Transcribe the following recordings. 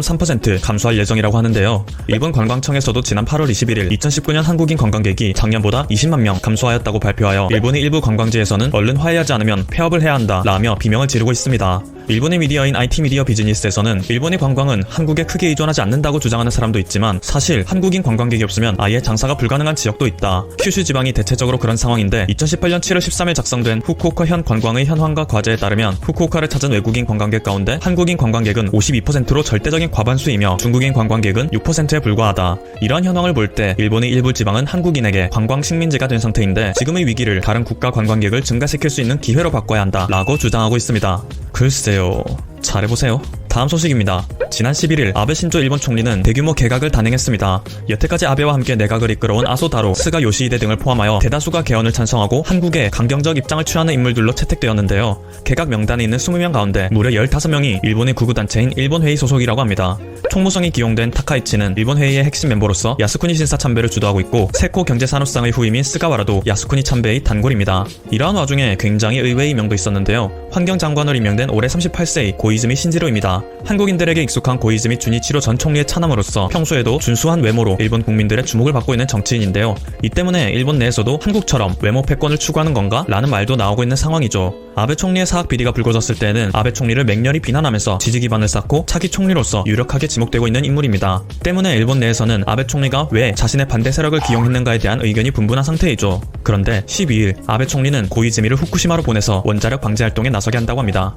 3% 감소할 예정이라고 하는데요. 일본 관광청에서도 지난 8월 21일 2019년 한국인 관광객이 작년보다 20만 명 감소하였다고 발표하여 일본의 일부 관광지에서는 얼른 화해하지 않으면 폐업을 해야 한다 라며 비명을 지르고 있습니다. 일본의 미디어인 IT 미디어 비즈니스에서는 일본의 관광은 한국에 크게 의존하지 않는다고 주장하는 사람도 있지만 사실 한국인 관광객이 없으면 아예 장사가 불가능한 지역도 있다. 큐슈 지방이 대체적으로 그런 상황인데 2018년 7월 13일 작성된 후쿠오카 현 관광의 현황과 과제에 따르면 후쿠오카를 찾은 외국인 관광객 가운데 한국인 관광객은 52%로 절대적인 과반수이며 중국인 관광객은 6%에 불과하다. 이러한 현황을 볼 때 일본의 일부 지방은 한국인에게 관광 식민지가 된 상태인데 지금의 위기를 다른 국가 관광객을 증가시킬 수 있는 기회로 바꿔야 한다 라고 주장하고 있습니다. 글쎄요, 잘해보세요. 다음 소식입니다. 지난 11일 아베 신조 일본 총리는 대규모 개각을 단행했습니다. 여태까지 아베와 함께 내각을 이끌어온 아소다로, 스가 요시히데 등을 포함하여 대다수가 개헌을 찬성하고 한국에 강경적 입장을 취하는 인물들로 채택되었는데요. 개각 명단에 있는 20명 가운데 무려 15명이 일본의 구구단체인 일본회의 소속이라고 합니다. 총무성이 기용된 타카이치는 일본회의의 핵심 멤버로서 야스쿠니 신사 참배를 주도하고 있고 세코 경제산업상의 후임인 스가와라도 야스쿠니 참배의 단골입니다. 이러한 와중에 굉장히 의외의 임명도 있었는데요. 환경장관으로 임명된 올해 38세의 고이즈미 신지로입니다. 한국인들에게 익숙한 고이즈미 주니치로 전 총리의 차남으로서 평소에도 준수한 외모로 일본 국민들의 주목을 받고 있는 정치인인데요. 이 때문에 일본 내에서도 한국처럼 외모 패권을 추구하는 건가? 라는 말도 나오고 있는 상황이죠. 아베 총리의 사학 비리가 불거졌을 때는 아베 총리를 맹렬히 비난하면서 지지 기반을 쌓고 차기 총리로서 유력하게 지목되고 있는 인물입니다. 때문에 일본 내에서는 아베 총리가 왜 자신의 반대 세력을 기용했는가에 대한 의견이 분분한 상태이죠. 그런데 12일 아베 총리는 고이즈미를 후쿠시마로 보내서 원자력 방제 활동에 나서게 한다고 합니다.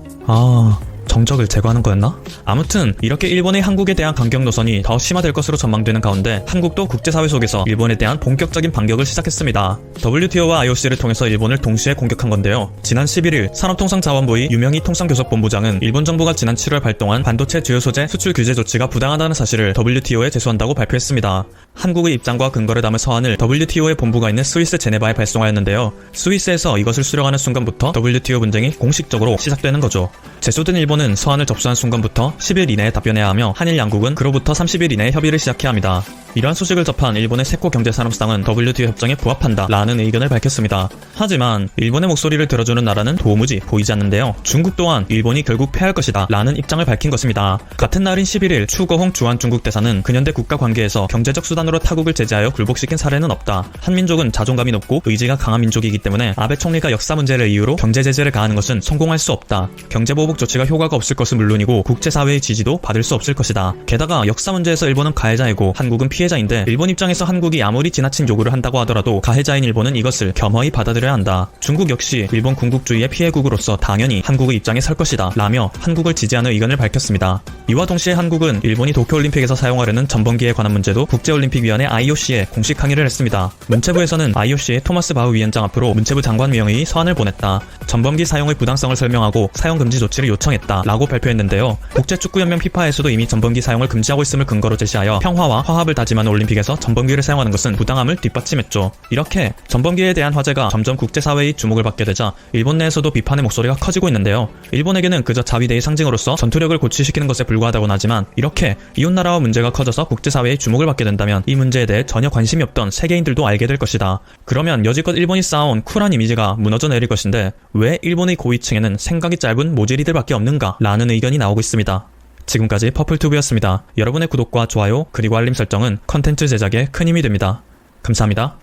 정적을 제거하는 거였나? 아무튼 이렇게 일본의 한국에 대한 강경 노선이 더 심화될 것으로 전망되는 가운데 한국도 국제사회 속에서 일본에 대한 본격적인 반격을 시작했습니다. WTO와 IOC를 통해서 일본을 동시에 공격한 건데요. 지난 11일 산업통상자원부의 유명희 통상교섭본부장은 일본 정부가 지난 7월 발동한 반도체 주요 소재 수출 규제 조치가 부당하다는 사실을 WTO에 제소한다고 발표했습니다. 한국의 입장과 근거를 담은 서한을 WTO의 본부가 있는 스위스 제네바에 발송하였는데요. 스위스에서 이것을 수령하는 순간부터 WTO 분쟁이 공식적으로 시작되는 거죠. 제소된 일본은 서한을 접수한 순간부터 10일 이내에 답변해야 하며 한일 양국은 그로부터 30일 이내에 협의를 시작해야 합니다. 이러한 소식을 접한 일본의 세코 경제산업상은 WTO 협정에 부합한다 라는 의견을 밝혔습니다. 하지만 일본의 목소리를 들어주는 나라는 도무지 보이지 않는데요. 중국 또한 일본이 결국 패할 것이다 라는 입장을 밝힌 것입니다. 같은 날인 11일 추거홍 주한 중국 대사는 근현대 국가 관계에서 경제적 수단으로 타국을 제재하여 굴복시킨 사례는 없다. 한민족은 자존감이 높고 의지가 강한 민족이기 때문에 아베 총리가 역사 문제를 이유로 경제 제재를 가하는 것은 성공할 수 없다. 경제보복 조치가 효과가 없을 것은 물론이고 국제사회의 지지도 받을 수 없을 것이다. 게다가 역사 문제에서 일본은 가해자이고 한국은 피해자인데 일본 입장에서 한국이 아무리 지나친 요구를 한다고 하더라도 가해자인 일본은 이것을 겸허히 받아들여야 한다. 중국 역시 일본 군국주의의 피해국으로서 당연히 한국의 입장에 설 것이다 라며 한국을 지지하는 의견을 밝혔습니다. 이와 동시에 한국은 일본이 도쿄올림픽에서 사용하려는 전범기에 관한 문제도 국제올림픽위원회 IOC에 공식 항의를 했습니다. 문체부에서는 IOC의 토마스 바흐 위원장 앞으로 문체부 장관위원회의 서한을 보냈다. 전범기 사용의 부당성을 설명하고 사용 금지 조치를 요청했다 라고 발표했는데요. 국제축구연맹 피파에서도 이미 전범기 사용을 금지하고 있음을 근거로 제시하여 평화와 화합을 다짐하는 올림픽에서 전범기를 사용하는 것은 부당함을 뒷받침했죠. 이렇게 전범기에 대한 화제가 점점 국제사회의 주목을 받게 되자 일본 내에서도 비판의 목소리가 커지고 있는데요. 일본에게는 그저 자위대의 상징으로서 전투력을 고취시키는 것에 불과하다고는 하지만 이렇게 이웃나라와 문제가 커져서 국제사회의 주목을 받게 된다면 이 문제에 대해 전혀 관심이 없던 세계인들도 알게 될 것이다. 그러면 여지껏 일본이 쌓아온 쿨한 이미지가 무너져 내릴 것인데 왜 일본의 고위층에는 생각이 짧은 모질이들밖에 없는가 라는 의견이 나오고 있습니다. 지금까지 퍼플튜브였습니다. 여러분의 구독과 좋아요 그리고 알림 설정은 컨텐츠 제작에 큰 힘이 됩니다. 감사합니다.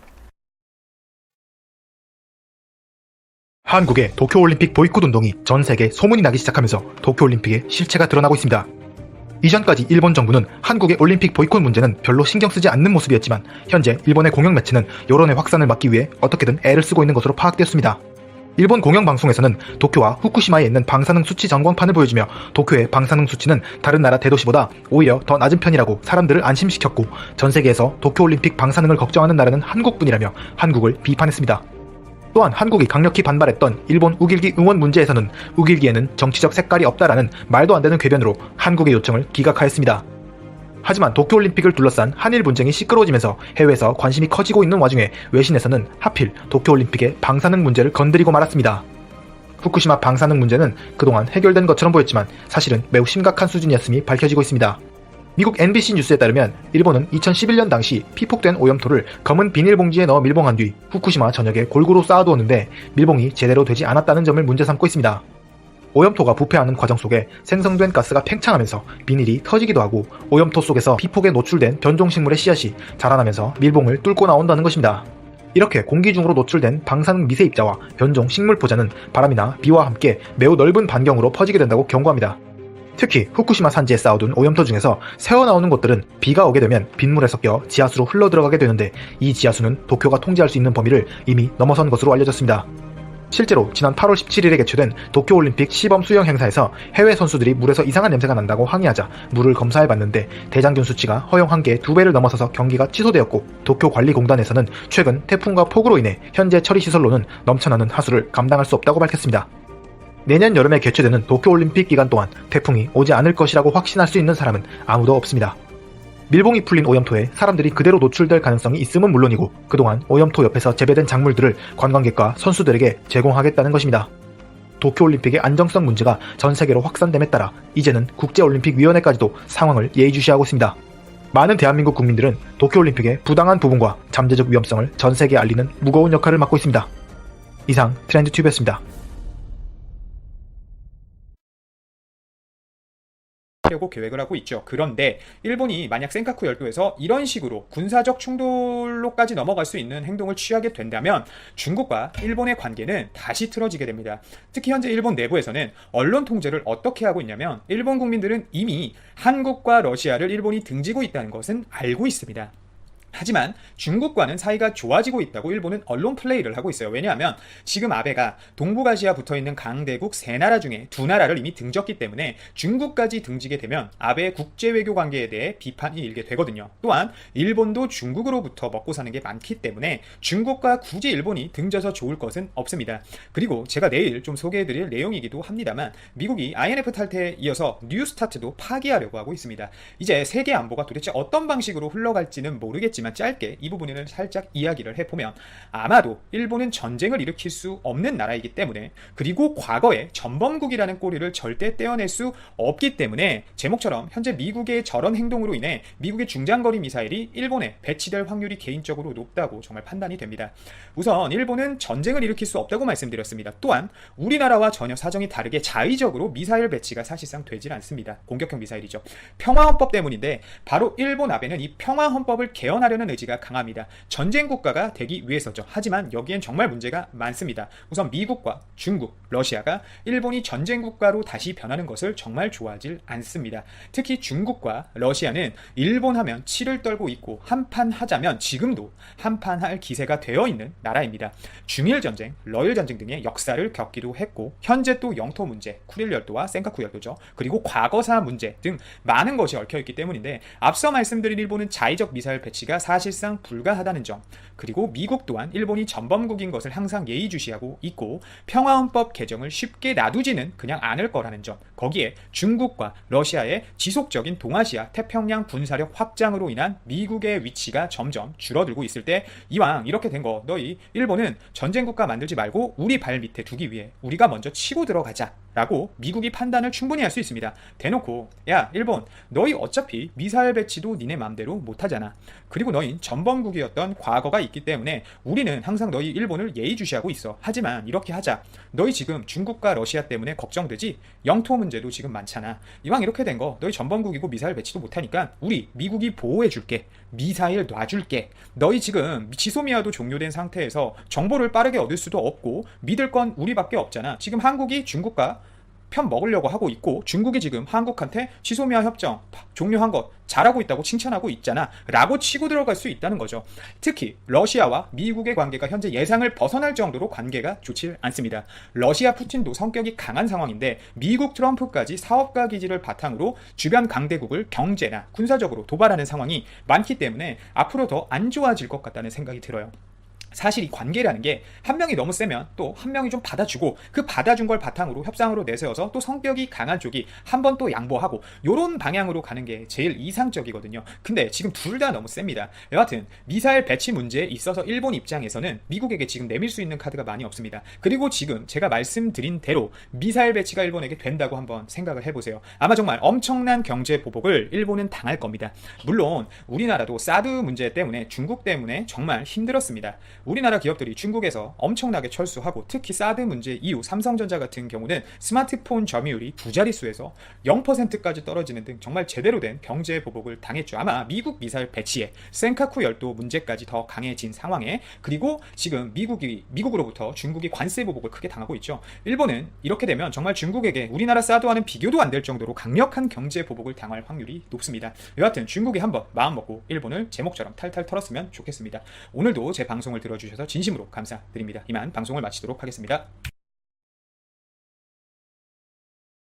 한국의 도쿄올림픽 보이콧 운동이 전 세계에 소문이 나기 시작하면서 도쿄올림픽의 실체가 드러나고 있습니다. 이전까지 일본 정부는 한국의 올림픽 보이콧 문제는 별로 신경 쓰지 않는 모습이었지만 현재 일본의 공영 매체는 여론의 확산을 막기 위해 어떻게든 애를 쓰고 있는 것으로 파악되었습니다. 일본 공영방송에서는 도쿄와 후쿠시마에 있는 방사능 수치 전광판을 보여주며 도쿄의 방사능 수치는 다른 나라 대도시보다 오히려 더 낮은 편이라고 사람들을 안심시켰고 전 세계에서 도쿄올림픽 방사능을 걱정하는 나라는 한국뿐이라며 한국을 비판했습니다. 또한 한국이 강력히 반발했던 일본 우길기 응원 문제에서는 우길기에는 정치적 색깔이 없다라는 말도 안 되는 궤변으로 한국의 요청을 기각하였습니다. 하지만 도쿄올림픽을 둘러싼 한일 분쟁이 시끄러워지면서 해외에서 관심이 커지고 있는 와중에 외신에서는 하필 도쿄올림픽의 방사능 문제를 건드리고 말았습니다. 후쿠시마 방사능 문제는 그동안 해결된 것처럼 보였지만 사실은 매우 심각한 수준이었음이 밝혀지고 있습니다. 미국 NBC 뉴스에 따르면 일본은 2011년 당시 피폭된 오염토를 검은 비닐봉지에 넣어 밀봉한 뒤 후쿠시마 전역에 골고루 쌓아두었는데 밀봉이 제대로 되지 않았다는 점을 문제 삼고 있습니다. 오염토가 부패하는 과정 속에 생성된 가스가 팽창하면서 비닐이 터지기도 하고 오염토 속에서 피폭에 노출된 변종식물의 씨앗이 자라나면서 밀봉을 뚫고 나온다는 것입니다. 이렇게 공기 중으로 노출된 방사능 미세 입자와 변종 식물 포자는 바람이나 비와 함께 매우 넓은 반경으로 퍼지게 된다고 경고합니다. 특히 후쿠시마 산지에 쌓아둔 오염토 중에서 새어나오는 곳들은 비가 오게 되면 빗물에 섞여 지하수로 흘러들어가게 되는데 이 지하수는 도쿄가 통제할 수 있는 범위를 이미 넘어선 것으로 알려졌습니다. 실제로 지난 8월 17일에 개최된 도쿄올림픽 시범 수영 행사에서 해외 선수들이 물에서 이상한 냄새가 난다고 항의하자 물을 검사해봤는데 대장균 수치가 허용 한계의 2배를 넘어서서 경기가 취소되었고 도쿄관리공단에서는 최근 태풍과 폭우로 인해 현재 처리시설로는 넘쳐나는 하수를 감당할 수 없다고 밝혔습니다. 내년 여름에 개최되는 도쿄올림픽 기간 동안 태풍이 오지 않을 것이라고 확신할 수 있는 사람은 아무도 없습니다. 밀봉이 풀린 오염토에 사람들이 그대로 노출될 가능성이 있음은 물론이고 그동안 오염토 옆에서 재배된 작물들을 관광객과 선수들에게 제공하겠다는 것입니다. 도쿄올림픽의 안정성 문제가 전 세계로 확산됨에 따라 이제는 국제올림픽위원회까지도 상황을 예의주시하고 있습니다. 많은 대한민국 국민들은 도쿄올림픽의 부당한 부분과 잠재적 위험성을 전 세계에 알리는 무거운 역할을 맡고 있습니다. 이상 트렌드튜브였습니다. 하려고 계획을 하고 있죠. 그런데 일본이 만약 센카쿠 열도에서 이런 식으로 군사적 충돌로까지 넘어갈 수 있는 행동을 취하게 된다면 중국과 일본의 관계는 다시 틀어지게 됩니다. 특히 현재 일본 내부에서는 언론 통제를 어떻게 하고 있냐면 일본 국민들은 이미 한국과 러시아를 일본이 등지고 있다는 것은 알고 있습니다. 하지만 중국과는 사이가 좋아지고 있다고 일본은 언론 플레이를 하고 있어요. 왜냐하면 지금 아베가 동북아시아 붙어있는 강대국 3나라 중에 2나라를 이미 등졌기 때문에 중국까지 등지게 되면 아베의 국제외교 관계에 대해 비판이 일게 되거든요. 또한 일본도 중국으로부터 먹고 사는 게 많기 때문에 중국과 굳이 일본이 등져서 좋을 것은 없습니다. 그리고 제가 내일 좀 소개해드릴 내용이기도 합니다만 미국이 INF 탈퇴에 이어서 뉴스타트도 파기하려고 하고 있습니다. 이제 세계 안보가 도대체 어떤 방식으로 흘러갈지는 모르겠지만 짧게 이 부분을 살짝 이야기를 해보면 아마도 일본은 전쟁을 일으킬 수 없는 나라이기 때문에 그리고 과거에 전범국이라는 꼬리를 절대 떼어낼 수 없기 때문에 제목처럼 현재 미국의 저런 행동으로 인해 미국의 중장거리 미사일이 일본에 배치될 확률이 개인적으로 높다고 정말 판단이 됩니다. 우선 일본은 전쟁을 일으킬 수 없다고 말씀드렸습니다. 또한 우리나라와 전혀 사정이 다르게 자의적으로 미사일 배치가 사실상 되질 않습니다. 공격형 미사일이죠. 평화헌법 때문인데 바로 일본 아베는 이 평화헌법을 개헌하려는 의지가 강합니다. 전쟁 국가가 되기 위해서죠. 하지만 여기엔 정말 문제가 많습니다. 우선 미국과 중국, 러시아가 일본이 전쟁 국가로 다시 변하는 것을 정말 좋아하질 않습니다. 특히 중국과 러시아는 일본 하면 치를 떨고 있고 한판 하자면 지금도 한판할 기세가 되어 있는 나라입니다. 중일 전쟁, 러일 전쟁 등의 역사를 겪기도 했고 현재 또 영토 문제, 쿠릴 열도와 센카쿠 열도죠. 그리고 과거사 문제 등 많은 것이 얽혀있기 때문인데 앞서 말씀드린 일본은 자의적 미사일 배치가 사실상 불가하다는 점, 그리고 미국 또한 일본이 전범국인 것을 항상 예의주시하고 있고 평화헌법 개정을 쉽게 놔두지는 그냥 않을 거라는 점, 거기에 중국과 러시아의 지속적인 동아시아 태평양 군사력 확장으로 인한 미국의 위치가 점점 줄어들고 있을 때 이왕 이렇게 된 거 너희 일본은 전쟁 국가 만들지 말고 우리 발 밑에 두기 위해 우리가 먼저 치고 들어가자 라고 미국이 판단을 충분히 할 수 있습니다. 대놓고 야 일본 너희 어차피 미사일 배치도 니네 맘대로 못하잖아. 그리고 너희 전범국이었던 과거가 있기 때문에 우리는 항상 너희 일본을 예의주시하고 있어. 하지만 이렇게 하자. 너희 지금 중국과 러시아 때문에 걱정되지? 영토 문제도 지금 많잖아. 이왕 이렇게 된 거 너희 전범국이고 미사일 배치도 못하니까 우리 미국이 보호해줄게. 미사일 놔줄게. 너희 지금 지소미아도 종료된 상태에서 정보를 빠르게 얻을 수도 없고 믿을 건 우리밖에 없잖아. 지금 한국이 중국과 편 먹으려고 하고 있고 중국이 지금 한국한테 지소미아 협정 종료한 것 잘하고 있다고 칭찬하고 있잖아 라고 치고 들어갈 수 있다는 거죠. 특히 러시아와 미국의 관계가 현재 예상을 벗어날 정도로 관계가 좋지 않습니다. 러시아 푸틴도 성격이 강한 상황인데 미국 트럼프까지 사업가 기지를 바탕으로 주변 강대국을 경제나 군사적으로 도발하는 상황이 많기 때문에 앞으로 더 안 좋아질 것 같다는 생각이 들어요. 사실 이 관계라는 게 한 명이 너무 세면 또 한 명이 좀 받아주고 그 받아준 걸 바탕으로 협상으로 내세워서 또 성격이 강한 쪽이 한 번 또 양보하고 요런 방향으로 가는 게 제일 이상적이거든요. 근데 지금 둘 다 너무 셉니다. 여하튼 미사일 배치 문제에 있어서 일본 입장에서는 미국에게 지금 내밀 수 있는 카드가 많이 없습니다. 그리고 지금 제가 말씀드린 대로 미사일 배치가 일본에게 된다고 한번 생각을 해보세요. 아마 정말 엄청난 경제 보복을 일본은 당할 겁니다. 물론 우리나라도 사드 문제 때문에 중국 때문에 정말 힘들었습니다. 우리나라 기업들이 중국에서 엄청나게 철수하고 특히 사드 문제 이후 삼성전자 같은 경우는 스마트폰 점유율이 두 자릿수에서 0%까지 떨어지는 등 정말 제대로 된 경제 보복을 당했죠. 아마 미국 미사일 배치에 센카쿠 열도 문제까지 더 강해진 상황에, 그리고 지금 미국으로부터 중국이 관세 보복을 크게 당하고 있죠. 일본은 이렇게 되면 정말 중국에게 우리나라 사드와는 비교도 안 될 정도로 강력한 경제 보복을 당할 확률이 높습니다. 여하튼 중국이 한번 마음 먹고 일본을 제목처럼 탈탈 털었으면 좋겠습니다. 오늘도 제 방송을 들어주셔서 진심으로 감사드립니다. 이만 방송을 마치도록 하겠습니다.